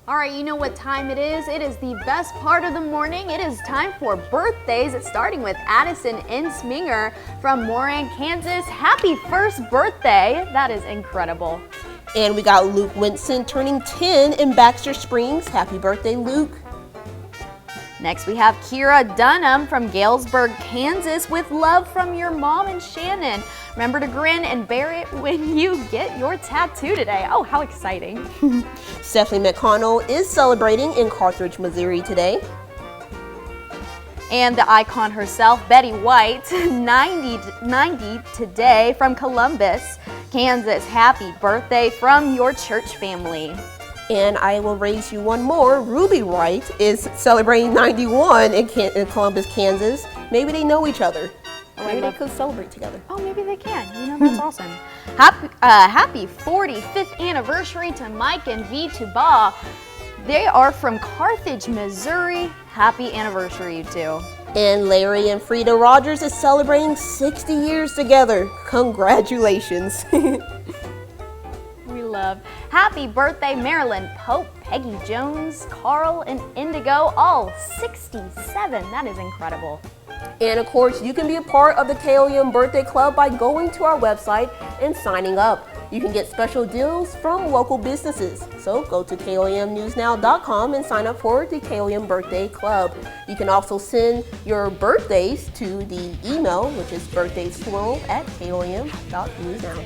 All right, you know what time it is? It is the best part of the morning. It is time for birthdays. It's starting with Addison Insminger from Moran, Kansas. Happy first birthday. That is incredible. And we got Luke Winston turning 10 in Baxter Springs. Happy birthday, Luke. Next, we have Kira Dunham from Galesburg, Kansas with love from your mom and Shannon. Remember to grin and bear it when you get your tattoo today. Oh, how exciting. Stephanie McConnell is celebrating in Carthage, Missouri today. And the icon herself, Betty White, 90 today from Columbus, Kansas. Happy birthday from your church family. And I will raise you one more. Ruby Wright is celebrating 91 in Columbus, Kansas. Maybe they know each other. Maybe they could celebrate together. Oh, maybe they can. You know, that's awesome. Happy 45th anniversary to Mike and V Tuba. They are from Carthage, Missouri. Happy anniversary, you two. And Larry and Frida Rogers is celebrating 60 years together. Congratulations. We love. Happy birthday, Marilyn Pope, Peggy Jones, Carl, and Indigo, all 67. That is incredible. And of course, you can be a part of the KOM Birthday Club by going to our website and signing up. You can get special deals from local businesses. So go to komnewsnow.com and sign up for the KOM Birthday Club. You can also send your birthdays to the email, which is birthdaysflow@kom.newsnow.